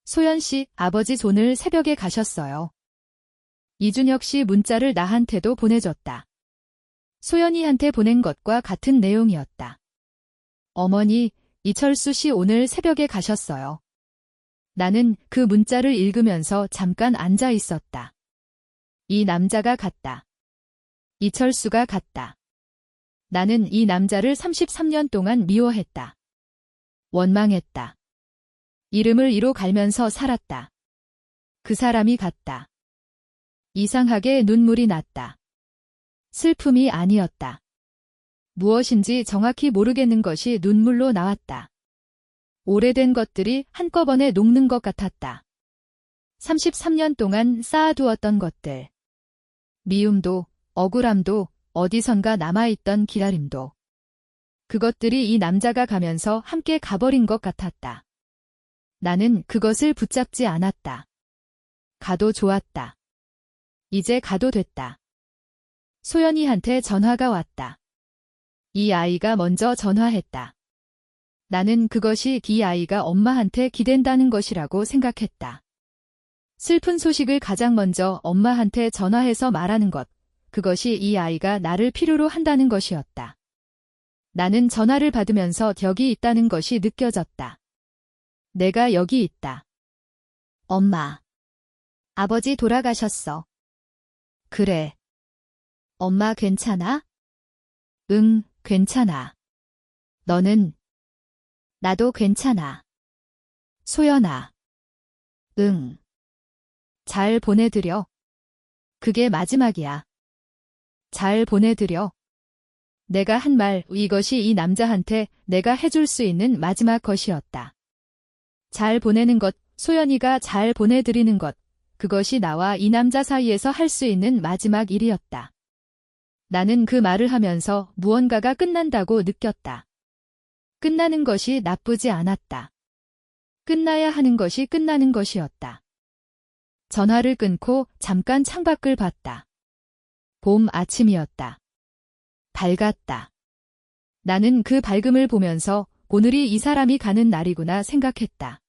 소연 씨, 아버지 오늘 새벽에 가셨어요. 이준혁 씨 문자를 나한테도 보내줬다. 소연이한테 보낸 것과 같은 내용이었다. 어머니, 이철수 씨 오늘 새벽에 가셨어요. 나는 그 문자를 읽으면서 잠깐 앉아 있었다. 이 남자가 같다. 이철수가 같다. 나는 이 남자를 33년 동안 미워했다. 원망했다. 이름을 이로 갈면서 살았다. 그 사람이 같다. 이상하게 눈물이 났다. 슬픔이 아니었다. 무엇인지 정확히 모르겠는 것이 눈물로 나왔다. 오래된 것들이 한꺼번에 녹는 것 같았다. 33년 동안 쌓아두었던 것들. 미움도, 억울함도, 어디선가 남아있던 기다림도. 그것들이 이 남자가 가면서 함께 가버린 것 같았다. 나는 그것을 붙잡지 않았다. 가도 좋았다. 이제 가도 됐다. 소연이한테 전화가 왔다. 이 아이가 먼저 전화했다. 나는 그것이 이 아이가 엄마한테 기댄다는 것이라고 생각했다. 슬픈 소식을 가장 먼저 엄마한테 전화해서 말하는 것, 그것이 이 아이가 나를 필요로 한다는 것이었다. 나는 전화를 받으면서 여기 있다는 것이 느껴졌다. 내가 여기 있다. 엄마. 아버지 돌아가셨어. 그래. 엄마 괜찮아? 응, 괜찮아. 너는? 나도 괜찮아. 소연아. 응. 잘 보내드려. 그게 마지막이야. 잘 보내드려. 내가 한 말, 이것이 이 남자한테 내가 해줄 수 있는 마지막 것이었다. 잘 보내는 것, 소연이가 잘 보내드리는 것, 그것이 나와 이 남자 사이에서 할 수 있는 마지막 일이었다. 나는 그 말을 하면서 무언가가 끝난다고 느꼈다. 끝나는 것이 나쁘지 않았다. 끝나야 하는 것이 끝나는 것이었다. 전화를 끊고 잠깐 창밖을 봤다. 봄 아침이었다. 밝았다. 나는 그 밝음을 보면서 오늘이 이 사람이 가는 날이구나 생각했다.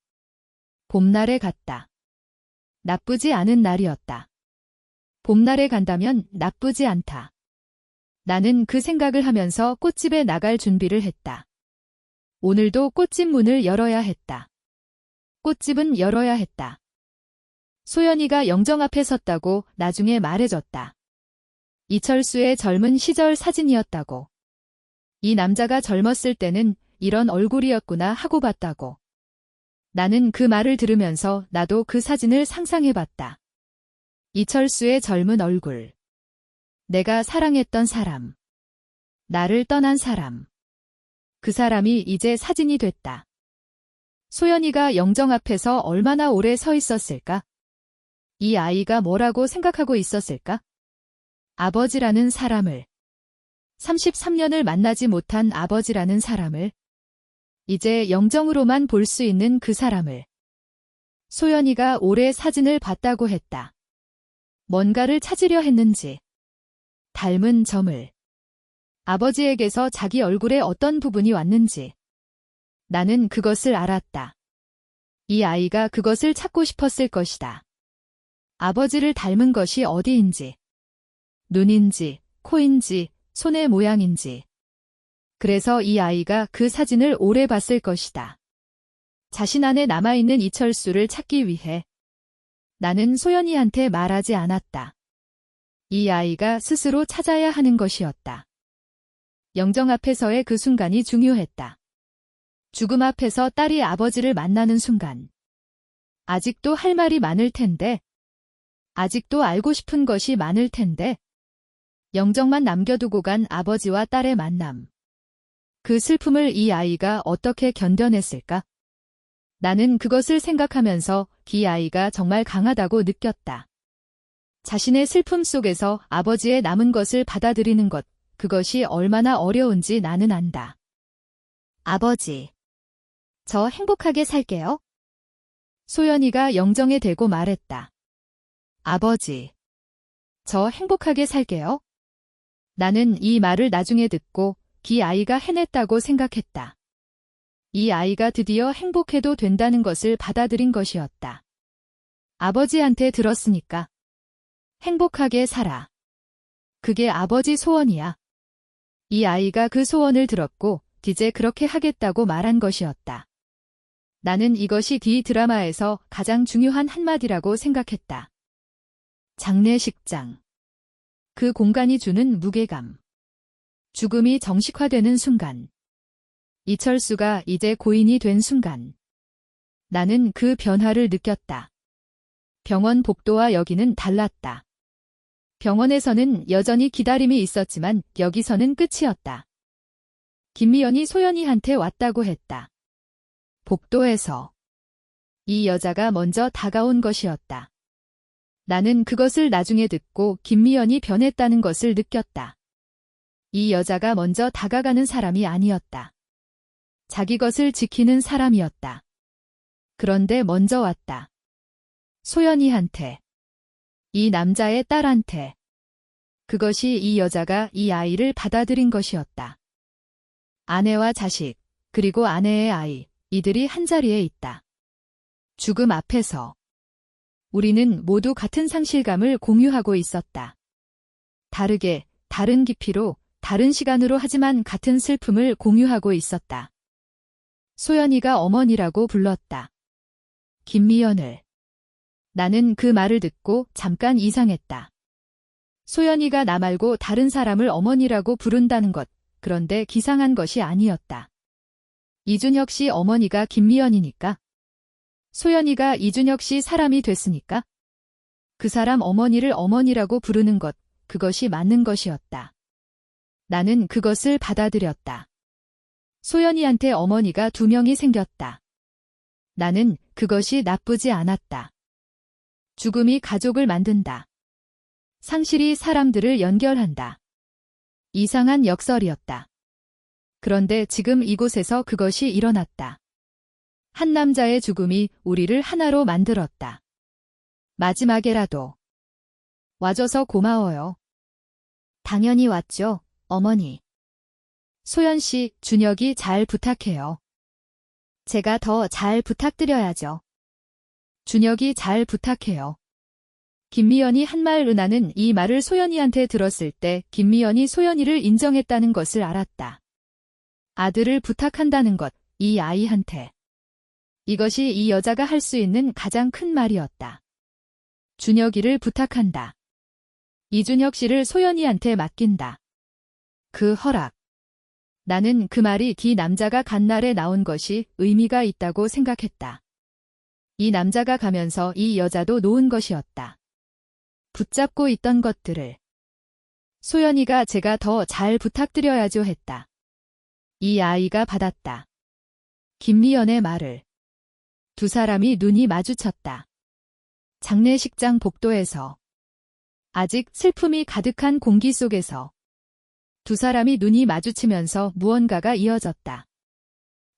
봄날에 갔다. 나쁘지 않은 날이었다. 봄날에 간다면 나쁘지 않다. 나는 그 생각을 하면서 꽃집에 나갈 준비를 했다. 오늘도 꽃집 문을 열어야 했다. 꽃집은 열어야 했다. 소연이가 영정 앞에 섰다고 나중에 말해줬다. 이철수의 젊은 시절 사진이었다고. 이 남자가 젊었을 때는 이런 얼굴이었구나 하고 봤다고. 나는 그 말을 들으면서 나도 그 사진을 상상해봤다. 이철수의 젊은 얼굴. 내가 사랑했던 사람. 나를 떠난 사람. 그 사람이 이제 사진이 됐다. 소연이가 영정 앞에서 얼마나 오래 서 있었을까? 이 아이가 뭐라고 생각하고 있었을까? 아버지라는 사람을. 33년을 만나지 못한 아버지라는 사람을. 이제 영정으로만 볼 수 있는 그 사람을. 소연이가 오래 사진을 봤다고 했다. 뭔가를 찾으려 했는지. 닮은 점을. 아버지에게서 자기 얼굴에 어떤 부분이 왔는지. 나는 그것을 알았다. 이 아이가 그것을 찾고 싶었을 것이다. 아버지를 닮은 것이 어디인지. 눈인지, 코인지, 손의 모양인지. 그래서 이 아이가 그 사진을 오래 봤을 것이다. 자신 안에 남아있는 이철수를 찾기 위해. 나는 소연이한테 말하지 않았다. 이 아이가 스스로 찾아야 하는 것이었다. 영정 앞에서의 그 순간이 중요했다. 죽음 앞에서 딸이 아버지를 만나는 순간. 아직도 할 말이 많을 텐데. 아직도 알고 싶은 것이 많을 텐데. 영정만 남겨두고 간 아버지와 딸의 만남. 그 슬픔을 이 아이가 어떻게 견뎌냈을까? 나는 그것을 생각하면서 이 아이가 정말 강하다고 느꼈다. 자신의 슬픔 속에서 아버지의 남은 것을 받아들이는 것, 그것이 얼마나 어려운지 나는 안다. 아버지. 저 행복하게 살게요. 소연이가 영정에 대고 말했다. 아버지. 저 행복하게 살게요. 나는 이 말을 나중에 듣고 이 아이가 해냈다고 생각했다. 이 아이가 드디어 행복해도 된다는 것을 받아들인 것이었다. 아버지한테 들었으니까. 행복하게 살아. 그게 아버지 소원이야. 이 아이가 그 소원을 들었고 이제 그렇게 하겠다고 말한 것이었다. 나는 이것이 드라마에서 가장 중요한 한마디라고 생각했다. 장례식장. 그 공간이 주는 무게감. 죽음이 정식화되는 순간. 이철수가 이제 고인이 된 순간. 나는 그 변화를 느꼈다. 병원 복도와 여기는 달랐다. 병원에서는 여전히 기다림이 있었지만 여기서는 끝이었다. 김미연이 소연이한테 왔다고 했다. 복도에서. 이 여자가 먼저 다가온 것이었다. 나는 그것을 나중에 듣고 김미연이 변했다는 것을 느꼈다. 이 여자가 먼저 다가가는 사람이 아니었다. 자기 것을 지키는 사람이었다. 그런데 먼저 왔다. 소연이한테. 이 남자의 딸한테. 그것이 이 여자가 이 아이를 받아들인 것이었다. 아내와 자식, 그리고 아내의 아이, 이들이 한자리에 있다. 죽음 앞에서. 우리는 모두 같은 상실감을 공유하고 있었다. 다르게, 다른 깊이로, 다른 시간으로 하지만 같은 슬픔을 공유하고 있었다. 소연이가 어머니라고 불렀다. 김미연을. 나는 그 말을 듣고 잠깐 이상했다. 소연이가 나 말고 다른 사람을 어머니라고 부른다는 것, 그런데 기상한 것이 아니었다. 이준혁 씨 어머니가 김미연이니까? 소연이가 이준혁 씨 사람이 됐으니까? 그 사람 어머니를 어머니라고 부르는 것, 그것이 맞는 것이었다. 나는 그것을 받아들였다. 소연이한테 어머니가 2명이 생겼다. 나는 그것이 나쁘지 않았다. 죽음이 가족을 만든다. 상실이 사람들을 연결한다. 이상한 역설이었다. 그런데 지금 이곳에서 그것이 일어났다. 한 남자의 죽음이 우리를 하나로 만들었다. 마지막에라도. 와줘서 고마워요. 당연히 왔죠, 어머니. 소연 씨, 준혁이 잘 부탁해요. 제가 더 잘 부탁드려야죠. 준혁이 잘 부탁해요. 김미연이 한 말 은하는 이 말을 소연이한테 들었을 때 김미연이 소연이를 인정했다는 것을 알았다. 아들을 부탁한다는 것, 이 아이한테. 이것이 이 여자가 할 수 있는 가장 큰 말이었다. 준혁이를 부탁한다. 이준혁 씨를 소연이한테 맡긴다. 그 허락. 나는 그 말이 남자가 간 날에 나온 것이 의미가 있다고 생각했다. 이 남자가 가면서 이 여자도 놓은 것이었다. 붙잡고 있던 것들을. 소연이가 제가 더 잘 부탁드려야죠 했다. 이 아이가 받았다. 김미연의 말을. 2 사람이 눈이 마주쳤다. 장례식장 복도에서. 아직 슬픔이 가득한 공기 속에서. 2 사람이 눈이 마주치면서 무언가가 이어졌다.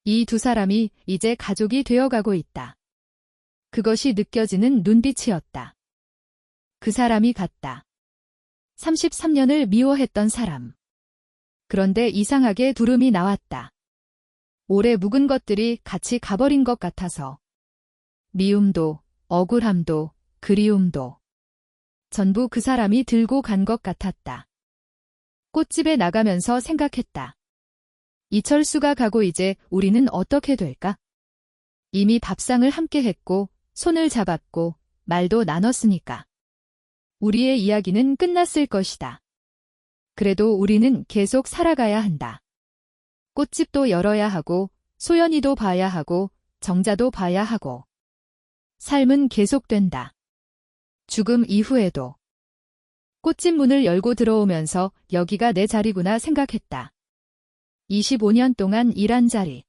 이 2 사람이 이제 가족이 되어가고 있다. 그것이 느껴지는 눈빛이었다. 그 사람이 갔다. 33년을 미워했던 사람. 그런데 이상하게 두름이 나왔다. 오래 묵은 것들이 같이 가버린 것 같아서. 미움도, 억울함도, 그리움도. 전부 그 사람이 들고 간 것 같았다. 꽃집에 나가면서 생각했다. 이철수가 가고 이제 우리는 어떻게 될까? 이미 밥상을 함께 했고, 손을 잡았고, 말도 나눴으니까. 우리의 이야기는 끝났을 것이다. 그래도 우리는 계속 살아가야 한다. 꽃집도 열어야 하고, 소연이도 봐야 하고, 정자도 봐야 하고. 삶은 계속된다. 죽음 이후에도. 꽃집 문을 열고 들어오면서 여기가 내 자리구나 생각했다. 25년 동안 일한 자리.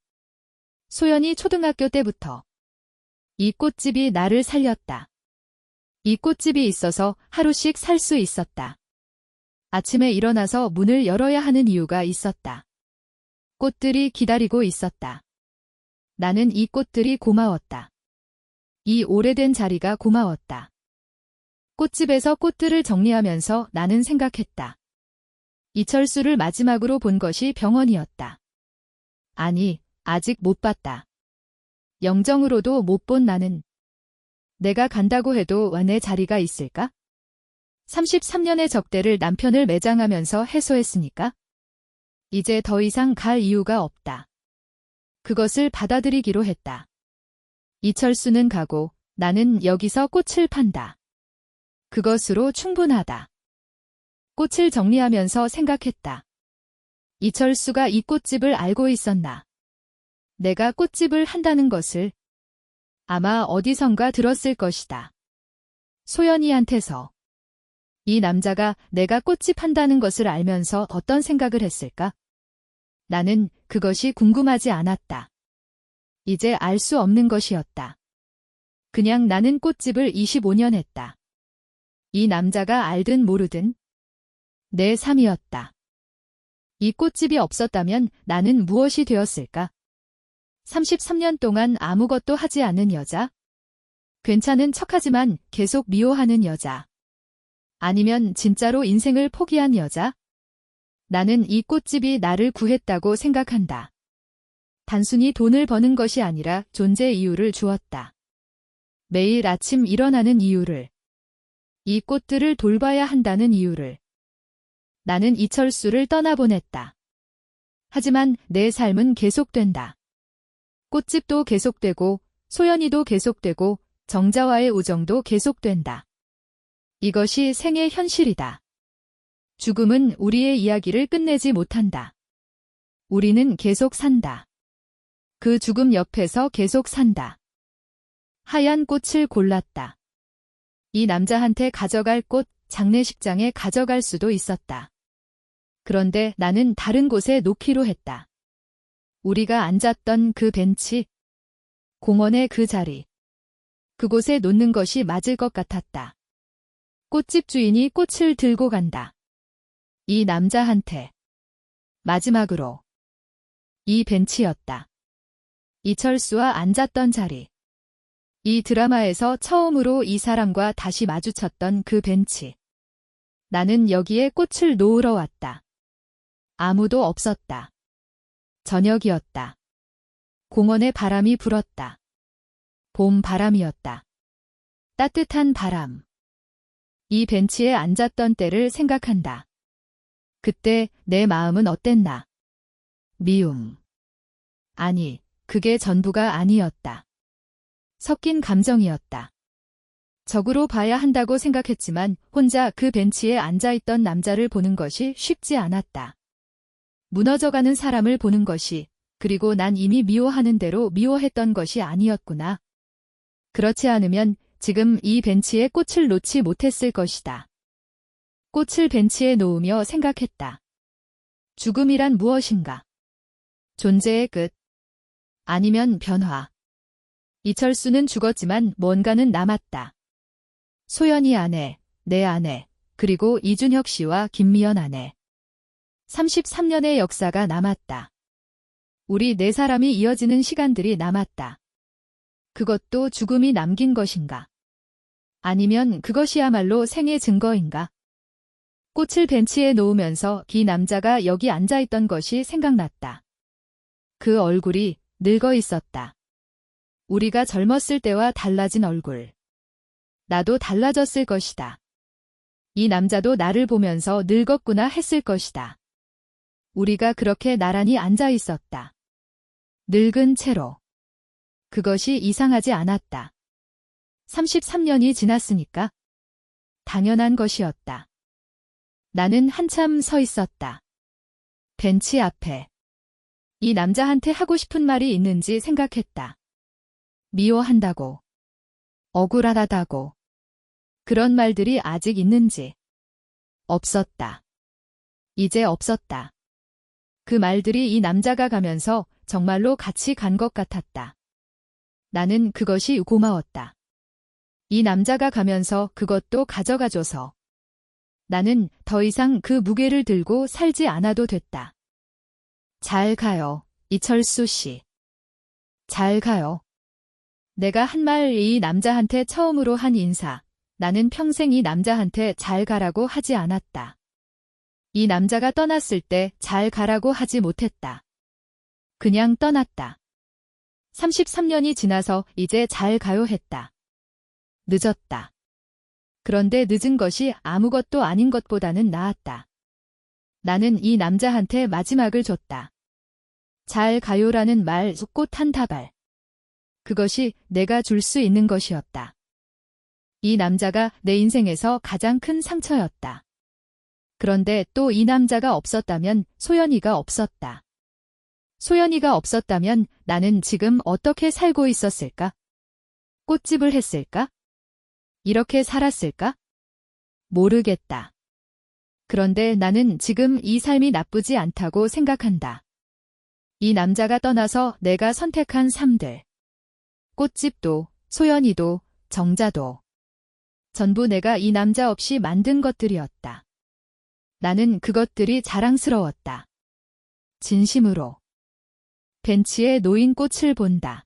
소연이 초등학교 때부터. 이 꽃집이 나를 살렸다. 이 꽃집이 있어서 하루씩 살 수 있었다. 아침에 일어나서 문을 열어야 하는 이유가 있었다. 꽃들이 기다리고 있었다. 나는 이 꽃들이 고마웠다. 이 오래된 자리가 고마웠다. 꽃집에서 꽃들을 정리하면서 나는 생각했다. 이철수를 마지막으로 본 것이 병원이었다. 아니, 아직 못 봤다. 영정으로도 못 본 나는 내가 간다고 해도 내 자리가 있을까? 33년의 적대를 남편을 매장하면서 해소했으니까 이제 더 이상 갈 이유가 없다. 그것을 받아들이기로 했다. 이철수는 가고 나는 여기서 꽃을 판다. 그것으로 충분하다. 꽃을 정리하면서 생각했다. 이철수가 이 꽃집을 알고 있었나? 내가 꽃집을 한다는 것을 아마 어디선가 들었을 것이다. 소연이한테서. 이 남자가 내가 꽃집 한다는 것을 알면서 어떤 생각을 했을까? 나는 그것이 궁금하지 않았다. 이제 알 수 없는 것이었다. 그냥 나는 꽃집을 25년 했다. 이 남자가 알든 모르든 내 삶이었다. 이 꽃집이 없었다면 나는 무엇이 되었을까? 33년 동안 아무것도 하지 않은 여자? 괜찮은 척하지만 계속 미워하는 여자? 아니면 진짜로 인생을 포기한 여자? 나는 이 꽃집이 나를 구했다고 생각한다. 단순히 돈을 버는 것이 아니라 존재 이유를 주었다. 매일 아침 일어나는 이유를. 이 꽃들을 돌봐야 한다는 이유를. 나는 이철수를 떠나보냈다. 하지만 내 삶은 계속된다. 꽃집도 계속되고 소연이도 계속되고 정자와의 우정도 계속된다. 이것이 생의 현실이다. 죽음은 우리의 이야기를 끝내지 못한다. 우리는 계속 산다. 그 죽음 옆에서 계속 산다. 하얀 꽃을 골랐다. 이 남자한테 가져갈 꽃, 장례식장에 가져갈 수도 있었다. 그런데 나는 다른 곳에 놓기로 했다. 우리가 앉았던 그 벤치, 공원의 그 자리. 그곳에 놓는 것이 맞을 것 같았다. 꽃집 주인이 꽃을 들고 간다. 이 남자한테. 마지막으로. 이 벤치였다. 이철수와 앉았던 자리. 이 드라마에서 처음으로 이 사람과 다시 마주쳤던 그 벤치. 나는 여기에 꽃을 놓으러 왔다. 아무도 없었다. 저녁이었다. 공원에 바람이 불었다. 봄 바람이었다. 따뜻한 바람. 이 벤치에 앉았던 때를 생각한다. 그때 내 마음은 어땠나? 미움. 아니, 그게 전부가 아니었다. 섞인 감정이었다. 적으로 봐야 한다고 생각했지만 혼자 그 벤치에 앉아있던 남자를 보는 것이 쉽지 않았다. 무너져가는 사람을 보는 것이, 그리고 난 이미 미워하는 대로 미워했던 것이 아니었구나. 그렇지 않으면 지금 이 벤치에 꽃을 놓지 못했을 것이다. 꽃을 벤치에 놓으며 생각했다. 죽음이란 무엇인가? 존재의 끝. 아니면 변화. 이철수는 죽었지만 뭔가는 남았다. 소연이 아내, 내 아내, 그리고 이준혁 씨와 김미연 아내. 33년의 역사가 남았다. 우리 네 사람이 이어지는 시간들이 남았다. 그것도 죽음이 남긴 것인가? 아니면 그것이야말로 생의 증거인가? 꽃을 벤치에 놓으면서 이 남자가 여기 앉아있던 것이 생각났다. 그 얼굴이 늙어 있었다. 우리가 젊었을 때와 달라진 얼굴. 나도 달라졌을 것이다. 이 남자도 나를 보면서 늙었구나 했을 것이다. 우리가 그렇게 나란히 앉아 있었다. 늙은 채로. 그것이 이상하지 않았다. 33년이 지났으니까 당연한 것이었다. 나는 한참 서 있었다. 벤치 앞에. 이 남자한테 하고 싶은 말이 있는지 생각했다. 미워한다고. 억울하다고. 그런 말들이 아직 있는지. 없었다. 이제 없었다. 그 말들이 이 남자가 가면서 정말로 같이 간 것 같았다. 나는 그것이 고마웠다. 이 남자가 가면서 그것도 가져가줘서. 나는 더 이상 그 무게를 들고 살지 않아도 됐다. 잘 가요, 이철수 씨. 잘 가요. 내가 한 말 이 남자한테 처음으로 한 인사. 나는 평생 이 남자한테 잘 가라고 하지 않았다. 이 남자가 떠났을 때 잘 가라고 하지 못했다. 그냥 떠났다. 33년이 지나서 이제 잘 가요 했다. 늦었다. 그런데 늦은 것이 아무것도 아닌 것보다는 나았다. 나는 이 남자한테 마지막을 줬다. 잘 가요라는 말, 꽃 한 다발. 그것이 내가 줄 수 있는 것이었다. 이 남자가 내 인생에서 가장 큰 상처였다. 그런데 또 이 남자가 없었다면 소연이가 없었다. 소연이가 없었다면 나는 지금 어떻게 살고 있었을까? 꽃집을 했을까? 이렇게 살았을까? 모르겠다. 그런데 나는 지금 이 삶이 나쁘지 않다고 생각한다. 이 남자가 떠나서 내가 선택한 삶들. 꽃집도, 소연이도, 정자도. 전부 내가 이 남자 없이 만든 것들이었다. 나는 그것들이 자랑스러웠다. 진심으로. 벤치에 놓인 꽃을 본다.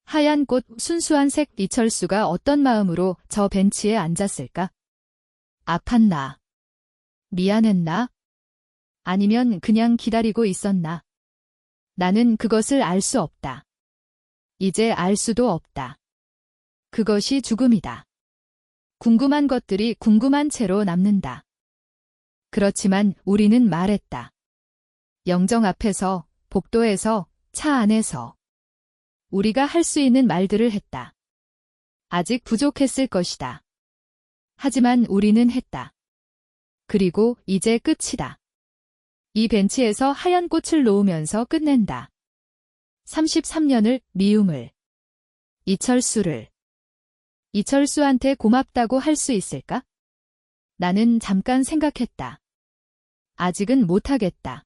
하얀 꽃, 순수한 색 이철수가 어떤 마음으로 저 벤치에 앉았을까? 아팠나? 미안했나? 아니면 그냥 기다리고 있었나? 나는 그것을 알 수 없다. 이제 알 수도 없다. 그것이 죽음이다. 궁금한 것들이 궁금한 채로 남는다. 그렇지만 우리는 말했다. 영정 앞에서, 복도에서, 차 안에서. 우리가 할 수 있는 말들을 했다. 아직 부족했을 것이다. 하지만 우리는 했다. 그리고 이제 끝이다. 이 벤치에서 하얀 꽃을 놓으면서 끝낸다. 33년을, 미움을. 이철수를. 이철수한테 고맙다고 할 수 있을까? 나는 잠깐 생각했다. 아직은 못하겠다.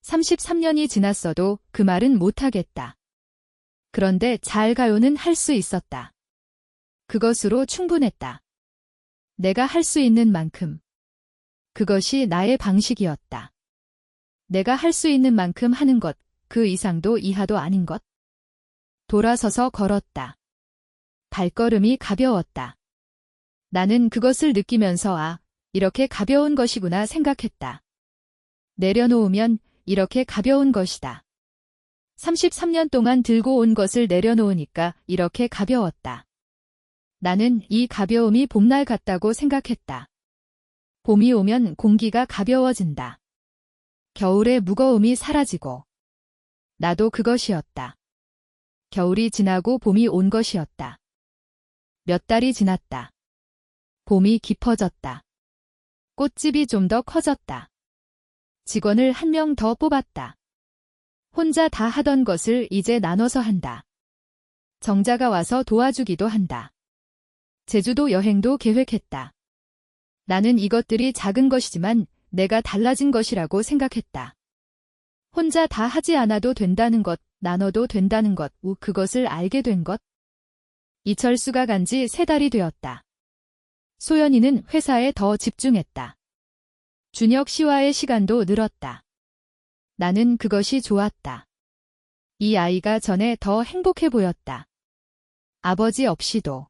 33년이 지났어도 그 말은 못하겠다. 그런데 잘 가요는 할 수 있었다. 그것으로 충분했다. 내가 할 수 있는 만큼. 그것이 나의 방식이었다. 내가 할 수 있는 만큼 하는 것, 그 이상도 이하도 아닌 것. 돌아서서 걸었다. 발걸음이 가벼웠다. 나는 그것을 느끼면서 이렇게 가벼운 것이구나 생각했다. 내려놓으면 이렇게 가벼운 것이다. 33년 동안 들고 온 것을 내려놓으니까 이렇게 가벼웠다. 나는 이 가벼움이 봄날 같다고 생각했다. 봄이 오면 공기가 가벼워진다. 겨울의 무거움이 사라지고. 나도 그것이었다. 겨울이 지나고 봄이 온 것이었다. 몇 달이 지났다. 봄이 깊어졌다. 꽃집이 좀 더 커졌다. 직원을 한 명 더 뽑았다. 혼자 다 하던 것을 이제 나눠서 한다. 정자가 와서 도와주기도 한다. 제주도 여행도 계획했다. 나는 이것들이 작은 것이지만 내가 달라진 것이라고 생각했다. 혼자 다 하지 않아도 된다는 것, 나눠도 된다는 것, 그것을 알게 된 것. 이철수가 간 지 3달이 되었다. 소연이는 회사에 더 집중했다. 준혁 씨와의 시간도 늘었다. 나는 그것이 좋았다. 이 아이가 전에 더 행복해 보였다. 아버지 없이도.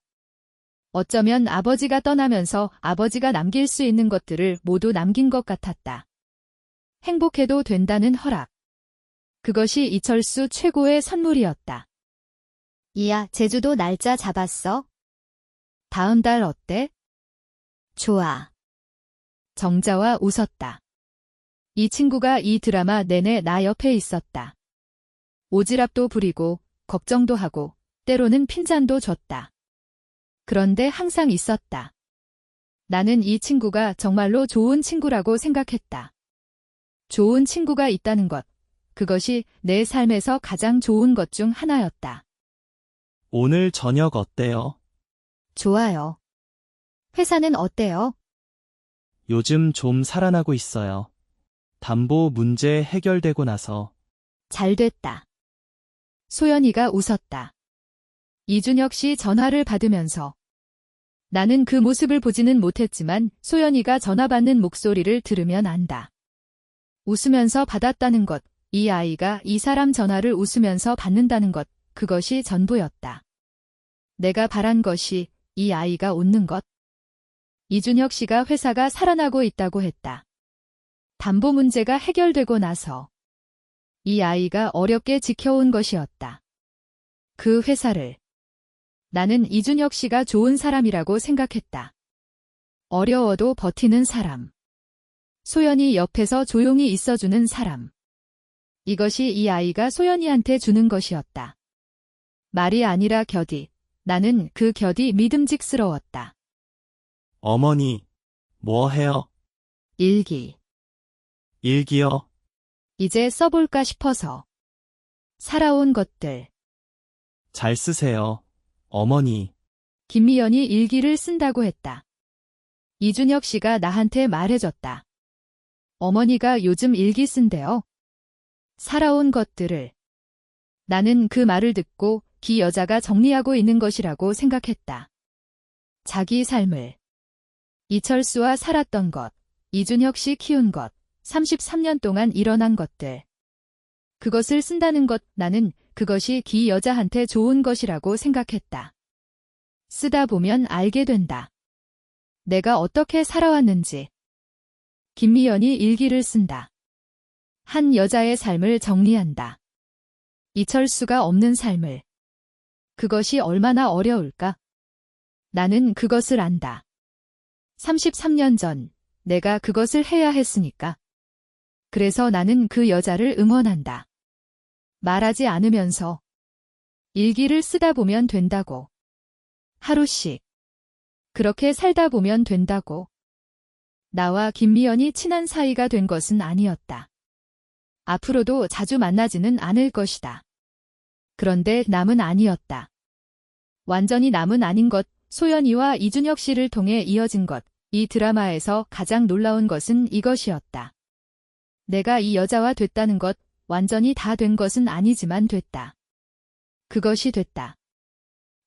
어쩌면 아버지가 떠나면서 아버지가 남길 수 있는 것들을 모두 남긴 것 같았다. 행복해도 된다는 허락. 그것이 이철수 최고의 선물이었다. 이야, 제주도 날짜 잡았어? 다음 달 어때? 좋아. 정자와 웃었다. 이 친구가 이 드라마 내내 나 옆에 있었다. 오지랖도 부리고 걱정도 하고 때로는 핀잔도 줬다. 그런데 항상 있었다. 나는 이 친구가 정말로 좋은 친구라고 생각했다. 좋은 친구가 있다는 것, 그것이 내 삶에서 가장 좋은 것 중 하나였다. 오늘 저녁 어때요? 좋아요. 회사는 어때요? 요즘 좀 살아나고 있어요. 담보 문제 해결되고 나서. 잘 됐다. 소연이가 웃었다. 이준혁 씨 전화를 받으면서. 나는 그 모습을 보지는 못했지만 소연이가 전화 받는 목소리를 들으면 안다. 웃으면서 받았다는 것, 이 아이가 이 사람 전화를 웃으면서 받는다는 것, 그것이 전부였다. 내가 바란 것이 이 아이가 웃는 것. 이준혁 씨가 회사가 살아나고 있다고 했다. 담보 문제가 해결되고 나서. 이 아이가 어렵게 지켜온 것이었다. 그 회사를. 나는 이준혁 씨가 좋은 사람이라고 생각했다. 어려워도 버티는 사람. 소연이 옆에서 조용히 있어주는 사람. 이것이 이 아이가 소연이한테 주는 것이었다. 말이 아니라 곁이. 나는 그 곁이 믿음직스러웠다. 어머니, 뭐 해요? 일기. 일기요? 이제 써볼까 싶어서. 살아온 것들. 잘 쓰세요. 어머니, 김미연이 일기를 쓴다고 했다. 이준혁 씨가 나한테 말해줬다. 어머니가 요즘 일기 쓴대요. 살아온 것들을. 나는 그 말을 듣고 기 여자가 정리하고 있는 것이라고 생각했다. 자기 삶을. 이철수와 살았던 것, 이준혁 씨 키운 것, 33년 동안 일어난 것들. 그것을 쓴다는 것, 나는 그것이 기 여자한테 좋은 것이라고 생각했다. 쓰다 보면 알게 된다. 내가 어떻게 살아왔는지. 김미연이 일기를 쓴다. 한 여자의 삶을 정리한다. 이철수가 없는 삶을. 그것이 얼마나 어려울까? 나는 그것을 안다. 33년 전, 내가 그것을 해야 했으니까. 그래서 나는 그 여자를 응원한다. 말하지 않으면서. 일기를 쓰다 보면 된다고. 하루씩. 그렇게 살다 보면 된다고. 나와 김미연이 친한 사이가 된 것은 아니었다. 앞으로도 자주 만나지는 않을 것이다. 그런데 남은 아니었다. 완전히 남은 아닌 것, 소연이와 이준혁 씨를 통해 이어진 것, 이 드라마에서 가장 놀라운 것은 이것이었다. 내가 이 여자와 됐다는 것, 완전히 다 된 것은 아니지만 됐다. 그것이 됐다.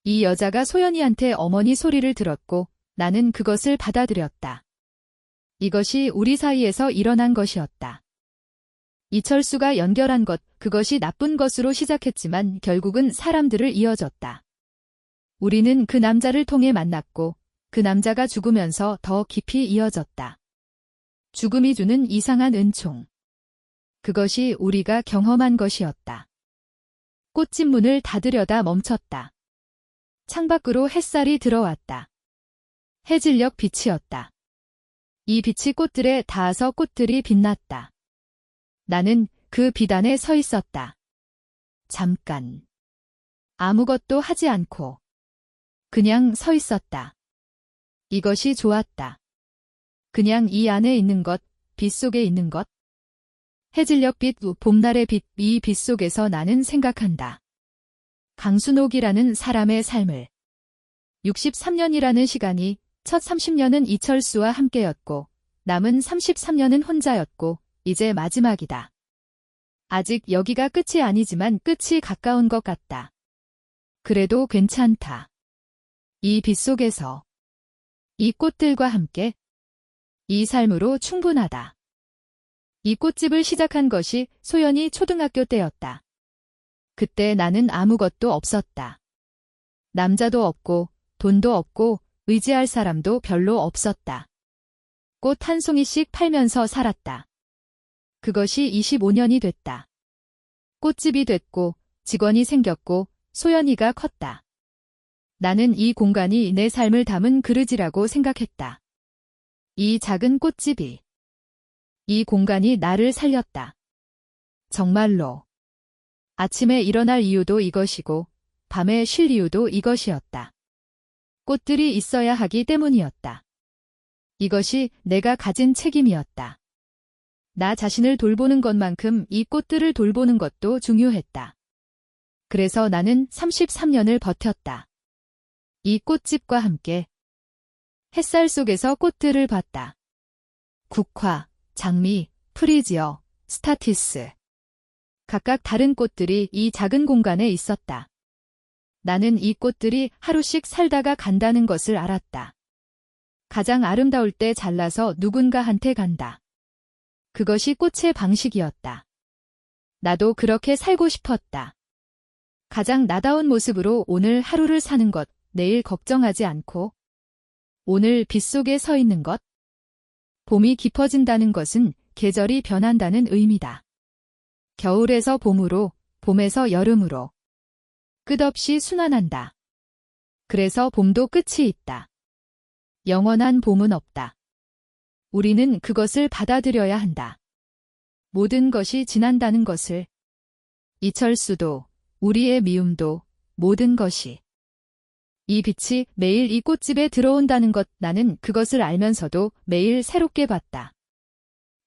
이 여자가 소연이한테 어머니 소리를 들었고 나는 그것을 받아들였다. 이것이 우리 사이에서 일어난 것이었다. 이철수가 연결한 것, 그것이 나쁜 것으로 시작했지만 결국은 사람들을 이어줬다. 우리는 그 남자를 통해 만났고 그 남자가 죽으면서 더 깊이 이어졌다. 죽음이 주는 이상한 은총. 그것이 우리가 경험한 것이었다. 꽃집 문을 닫으려다 멈췄다. 창밖으로 햇살이 들어왔다. 해질녘 빛이었다. 이 빛이 꽃들에 닿아서 꽃들이 빛났다. 나는 그 빛 안에 서 있었다. 잠깐. 아무것도 하지 않고. 그냥 서 있었다. 이것이 좋았다. 그냥 이 안에 있는 것, 빛 속에 있는 것. 해질녘 빛, 봄날의 빛, 이 빛 속에서 나는 생각한다. 강순옥이라는 사람의 삶을. 63년이라는 시간이 첫 30년은 이철수와 함께였고 남은 33년은 혼자였고 이제 마지막이다. 아직 여기가 끝이 아니지만 끝이 가까운 것 같다. 그래도 괜찮다. 이 빛 속에서 이 꽃들과 함께 이 삶으로 충분하다. 이 꽃집을 시작한 것이 소연이 초등학교 때였다. 그때 나는 아무것도 없었다. 남자도 없고 돈도 없고 의지할 사람도 별로 없었다. 꽃 한 송이씩 팔면서 살았다. 그것이 25년이 됐다. 꽃집이 됐고 직원이 생겼고 소연이가 컸다. 나는 이 공간이 내 삶을 담은 그릇이라고 생각했다. 이 작은 꽃집이. 이 공간이 나를 살렸다. 정말로. 아침에 일어날 이유도 이것이고 밤에 쉴 이유도 이것이었다. 꽃들이 있어야 하기 때문이었다. 이것이 내가 가진 책임이었다. 나 자신을 돌보는 것만큼 이 꽃들을 돌보는 것도 중요했다. 그래서 나는 33년을 버텼다. 이 꽃집과 함께 햇살 속에서 꽃들을 봤다. 국화, 장미, 프리지어, 스타티스. 각각 다른 꽃들이 이 작은 공간에 있었다. 나는 이 꽃들이 하루씩 살다가 간다는 것을 알았다. 가장 아름다울 때 잘라서 누군가한테 간다. 그것이 꽃의 방식이었다. 나도 그렇게 살고 싶었다. 가장 나다운 모습으로 오늘 하루를 사는 것, 내일 걱정하지 않고 오늘 빛 속에 서 있는 것. 봄이 깊어진다는 것은 계절이 변한다는 의미다. 겨울에서 봄으로, 봄에서 여름으로. 끝없이 순환한다. 그래서 봄도 끝이 있다. 영원한 봄은 없다. 우리는 그것을 받아들여야 한다. 모든 것이 지난다는 것을. 이철수도, 우리의 미움도, 모든 것이. 이 빛이 매일 이 꽃집에 들어온다는 것, 나는 그것을 알면서도 매일 새롭게 봤다.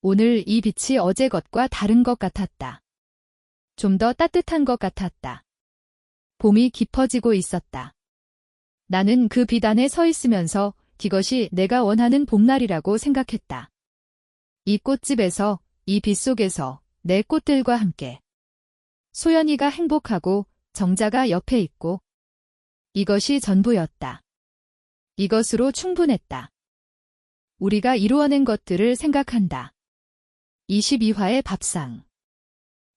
오늘 이 빛이 어제 것과 다른 것 같았다. 좀 더 따뜻한 것 같았다. 봄이 깊어지고 있었다. 나는 그 빛 안에 서 있으면서 이것이 내가 원하는 봄날이라고 생각했다. 이 꽃집에서, 이 빛 속에서 내 꽃들과 함께. 소연이가 행복하고 정자가 옆에 있고. 이것이 전부였다. 이것으로 충분했다. 우리가 이루어낸 것들을 생각한다. 22화의 밥상,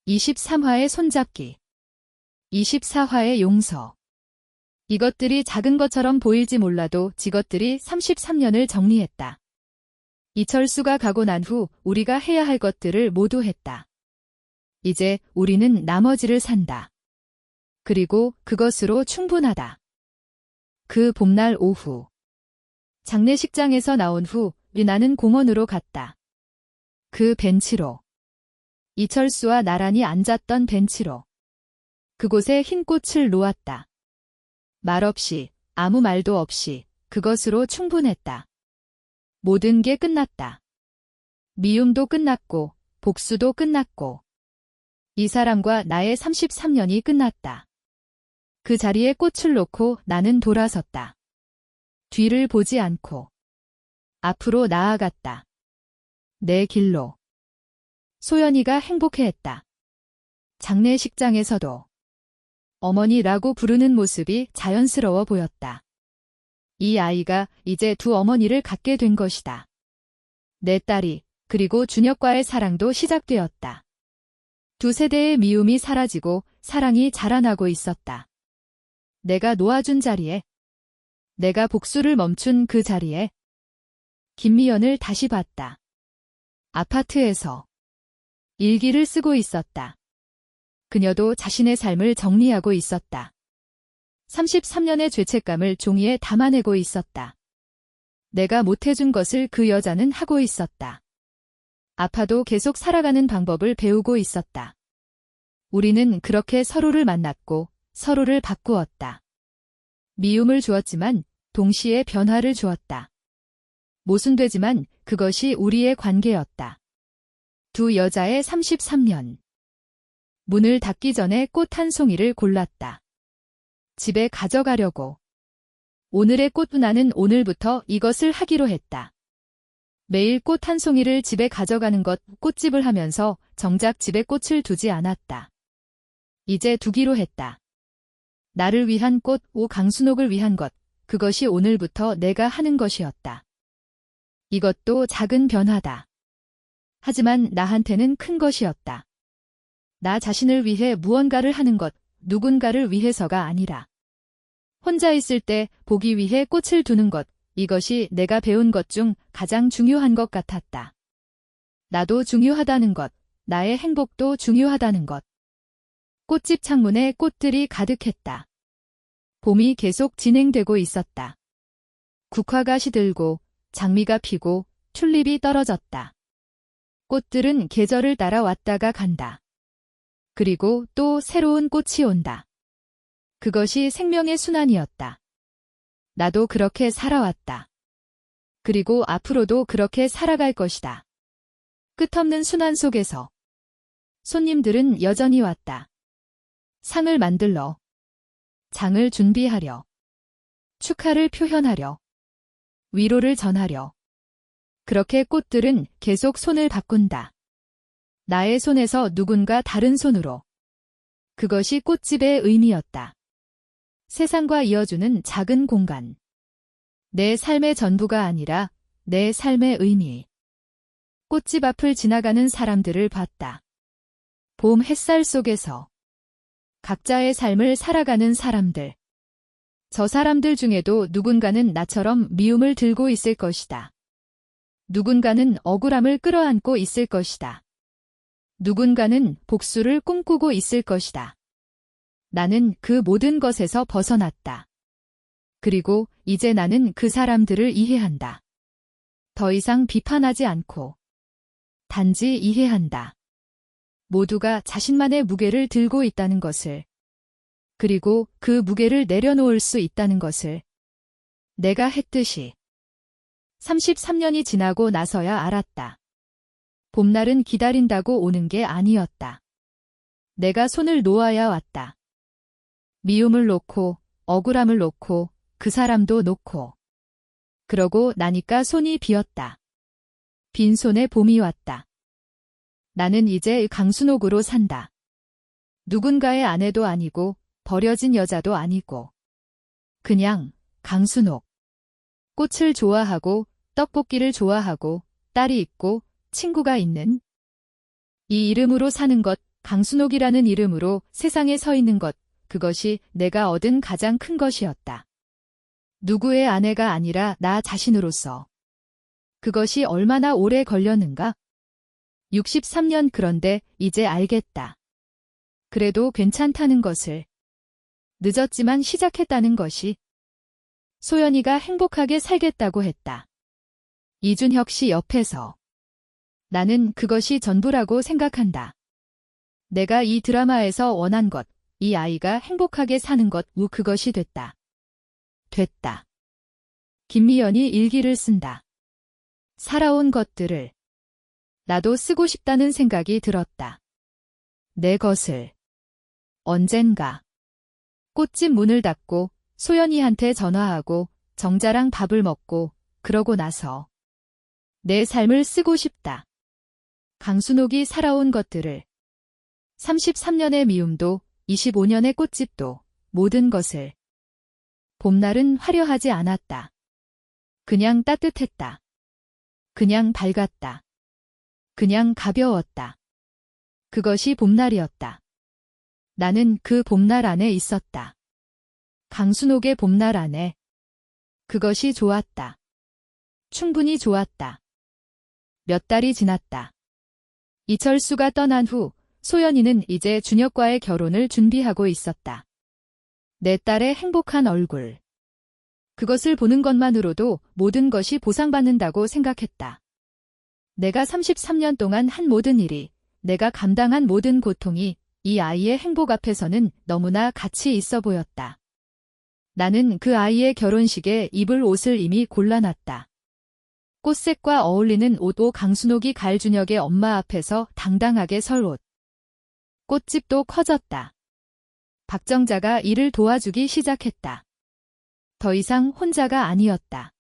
23화의 손잡기, 24화의 용서. 이것들이 작은 것처럼 보일지 몰라도 이것들이 33년을 정리했다. 이철수가 가고 난 후 우리가 해야 할 것들을 모두 했다. 이제 우리는 나머지를 산다. 그리고 그것으로 충분하다. 그 봄날 오후. 장례식장에서 나온 후 나는 공원으로 갔다. 그 벤치로. 이철수와 나란히 앉았던 벤치로. 그곳에 흰 꽃을 놓았다. 말없이, 아무 말도 없이 그것으로 충분했다. 모든 게 끝났다. 미움도 끝났고 복수도 끝났고 이 사람과 나의 33년이 끝났다. 그 자리에 꽃을 놓고 나는 돌아섰다. 뒤를 보지 않고 앞으로 나아갔다. 내 길로. 소연이가 행복해했다. 장례식장에서도 어머니라고 부르는 모습이 자연스러워 보였다. 이 아이가 이제 두 어머니를 갖게 된 것이다. 내 딸이, 그리고 준혁과의 사랑도 시작되었다. 두 세대의 미움이 사라지고 사랑이 자라나고 있었다. 내가 놓아준 자리에, 내가 복수를 멈춘 그 자리에 김미연을 다시 봤다. 아파트에서 일기를 쓰고 있었다. 그녀도 자신의 삶을 정리하고 있었다. 33년의 죄책감을 종이에 담아내고 있었다. 내가 못해준 것을 그 여자는 하고 있었다. 아파도 계속 살아가는 방법을 배우고 있었다. 우리는 그렇게 서로를 만났고 서로를 바꾸었다. 미움을 주었지만 동시에 변화를 주었다. 모순되지만 그것이 우리의 관계였다. 두 여자의 33년. 문을 닫기 전에 꽃 한 송이를 골랐다. 집에 가져가려고. 오늘의 꽃 나는 오늘부터 이것을 하기로 했다. 매일 꽃 한 송이를 집에 가져가는 것, 꽃집을 하면서 정작 집에 꽃을 두지 않았다. 이제 두기로 했다. 나를 위한 꽃, 강순옥을 위한 것, 그것이 오늘부터 내가 하는 것이었다. 이것도 작은 변화다. 하지만 나한테는 큰 것이었다. 나 자신을 위해 무언가를 하는 것, 누군가를 위해서가 아니라. 혼자 있을 때 보기 위해 꽃을 두는 것, 이것이 내가 배운 것 중 가장 중요한 것 같았다. 나도 중요하다는 것, 나의 행복도 중요하다는 것. 꽃집 창문에 꽃들이 가득했다. 봄이 계속 진행되고 있었다. 국화가 시들고 장미가 피고 튤립이 떨어졌다. 꽃들은 계절을 따라 왔다가 간다. 그리고 또 새로운 꽃이 온다. 그것이 생명의 순환이었다. 나도 그렇게 살아왔다. 그리고 앞으로도 그렇게 살아갈 것이다. 끝없는 순환 속에서 손님들은 여전히 왔다. 상을 만들러, 장을 준비하려, 축하를 표현하려, 위로를 전하려. 그렇게 꽃들은 계속 손을 바꾼다. 나의 손에서 누군가 다른 손으로. 그것이 꽃집의 의미였다. 세상과 이어주는 작은 공간. 내 삶의 전부가 아니라 내 삶의 의미. 꽃집 앞을 지나가는 사람들을 봤다. 봄 햇살 속에서 각자의 삶을 살아가는 사람들. 저 사람들 중에도 누군가는 나처럼 미움을 들고 있을 것이다. 누군가는 억울함을 끌어안고 있을 것이다. 누군가는 복수를 꿈꾸고 있을 것이다. 나는 그 모든 것에서 벗어났다. 그리고 이제 나는 그 사람들을 이해한다. 더 이상 비판하지 않고 단지 이해한다. 모두가 자신만의 무게를 들고 있다는 것을, 그리고 그 무게를 내려놓을 수 있다는 것을 내가 했듯이 33년이 지나고 나서야 알았다. 봄날은 기다린다고 오는 게 아니었다. 내가 손을 놓아야 왔다. 미움을 놓고, 억울함을 놓고, 그 사람도 놓고. 그러고 나니까 손이 비었다. 빈손에 봄이 왔다. 나는 이제 강순옥으로 산다. 누군가의 아내도 아니고 버려진 여자도 아니고 그냥 강순옥. 꽃을 좋아하고 떡볶이를 좋아하고 딸이 있고 친구가 있는 이 이름으로 사는 것, 강순옥이라는 이름으로 세상에 서 있는 것, 그것이 내가 얻은 가장 큰 것이었다. 누구의 아내가 아니라 나 자신으로서. 그것이 얼마나 오래 걸렸는가? 63년. 그런데 이제 알겠다. 그래도 괜찮다는 것을. 늦었지만 시작했다는 것이. 소연이가 행복하게 살겠다고 했다. 이준혁 씨 옆에서. 나는 그것이 전부라고 생각한다. 내가 이 드라마에서 원한 것, 이 아이가 행복하게 사는 것, 그것이 됐다. 됐다. 김미연이 일기를 쓴다. 살아온 것들을. 나도 쓰고 싶다는 생각이 들었다. 내 것을. 언젠가. 꽃집 문을 닫고 소연이한테 전화하고 정자랑 밥을 먹고 그러고 나서 내 삶을 쓰고 싶다. 강순옥이 살아온 것들을. 33년의 미움도 25년의 꽃집도 모든 것을. 봄날은 화려하지 않았다. 그냥 따뜻했다. 그냥 밝았다. 그냥 가벼웠다. 그것이 봄날이었다. 나는 그 봄날 안에 있었다. 강순옥의 봄날 안에. 그것이 좋았다. 충분히 좋았다. 몇 달이 지났다. 이철수가 떠난 후 소연이는 이제 준혁과의 결혼을 준비하고 있었다. 내 딸의 행복한 얼굴. 그것을 보는 것만으로도 모든 것이 보상받는다고 생각했다. 내가 33년 동안 한 모든 일이, 내가 감당한 모든 고통이 이 아이의 행복 앞에서는 너무나 가치 있어 보였다. 나는 그 아이의 결혼식에 입을 옷을 이미 골라놨다. 꽃색과 어울리는 옷, 강순옥이 갈 준혁의 엄마 앞에서 당당하게 설 옷. 꽃집도 커졌다. 박정자가 이를 도와주기 시작했다. 더 이상 혼자가 아니었다.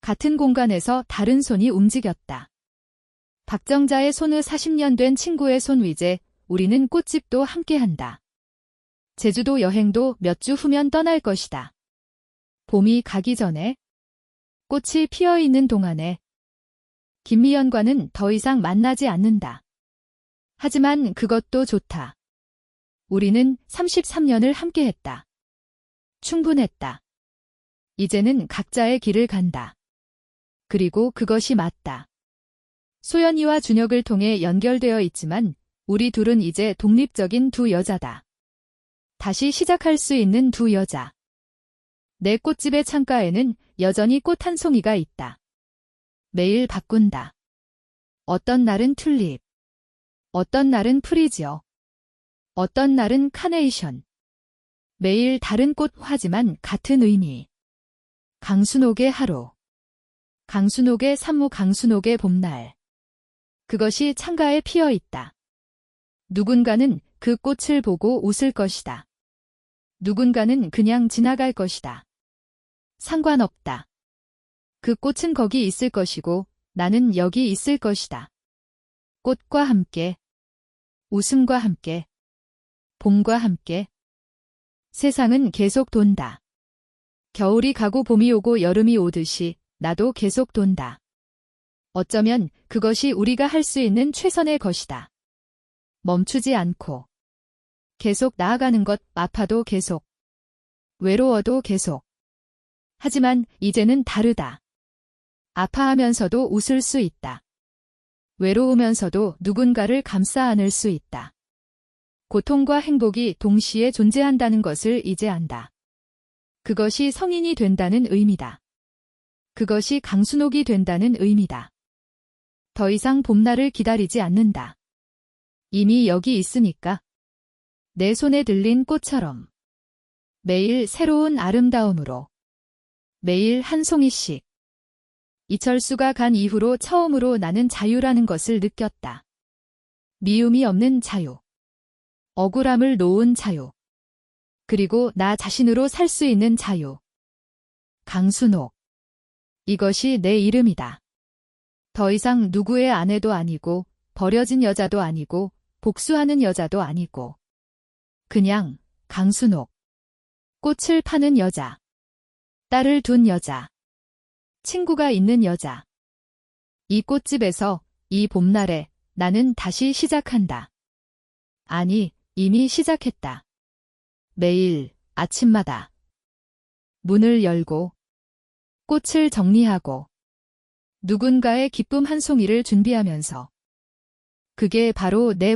같은 공간에서 다른 손이 움직였다. 박정자의 손을 40년 된 친구의 손 위제, 우리는 꽃집도 함께한다. 제주도 여행도 몇 주 후면 떠날 것이다. 봄이 가기 전에, 꽃이 피어 있는 동안에. 김미연과는 더 이상 만나지 않는다. 하지만 그것도 좋다. 우리는 33년을 함께했다. 충분했다. 이제는 각자의 길을 간다. 그리고 그것이 맞다. 소연이와 준혁을 통해 연결되어 있지만 우리 둘은 이제 독립적인 두 여자다. 다시 시작할 수 있는 두 여자. 내 꽃집의 창가에는 여전히 꽃 한 송이가 있다. 매일 바꾼다. 어떤 날은 튤립. 어떤 날은 프리지어. 어떤 날은 카네이션. 매일 다른 꽃 하지만 같은 의미. 강순옥의 하루. 강순옥의 산모, 강순옥의 봄날. 그것이 창가에 피어 있다. 누군가는 그 꽃을 보고 웃을 것이다. 누군가는 그냥 지나갈 것이다. 상관없다. 그 꽃은 거기 있을 것이고 나는 여기 있을 것이다. 꽃과 함께, 웃음과 함께, 봄과 함께. 세상은 계속 돈다. 겨울이 가고 봄이 오고 여름이 오듯이 나도 계속 돈다. 어쩌면 그것이 우리가 할 수 있는 최선의 것이다. 멈추지 않고. 계속 나아가는 것, 아파도 계속. 외로워도 계속. 하지만 이제는 다르다. 아파하면서도 웃을 수 있다. 외로우면서도 누군가를 감싸 안을 수 있다. 고통과 행복이 동시에 존재한다는 것을 이제 안다. 그것이 성인이 된다는 의미다. 그것이 강순옥이 된다는 의미다. 더 이상 봄날을 기다리지 않는다. 이미 여기 있으니까. 내 손에 들린 꽃처럼. 매일 새로운 아름다움으로. 매일 한 송이씩. 이철수가 간 이후로 처음으로 나는 자유라는 것을 느꼈다. 미움이 없는 자유. 억울함을 놓은 자유. 그리고 나 자신으로 살 수 있는 자유. 강순옥. 이것이 내 이름이다. 더 이상 누구의 아내도 아니고, 버려진 여자도 아니고, 복수하는 여자도 아니고. 그냥 강순옥. 꽃을 파는 여자. 딸을 둔 여자. 친구가 있는 여자. 이 꽃집에서 이 봄날에 나는 다시 시작한다. 아니, 이미 시작했다. 매일 아침마다 문을 열고 꽃을 정리하고 누군가의 기쁨 한 송이를 준비하면서 그게 바로 내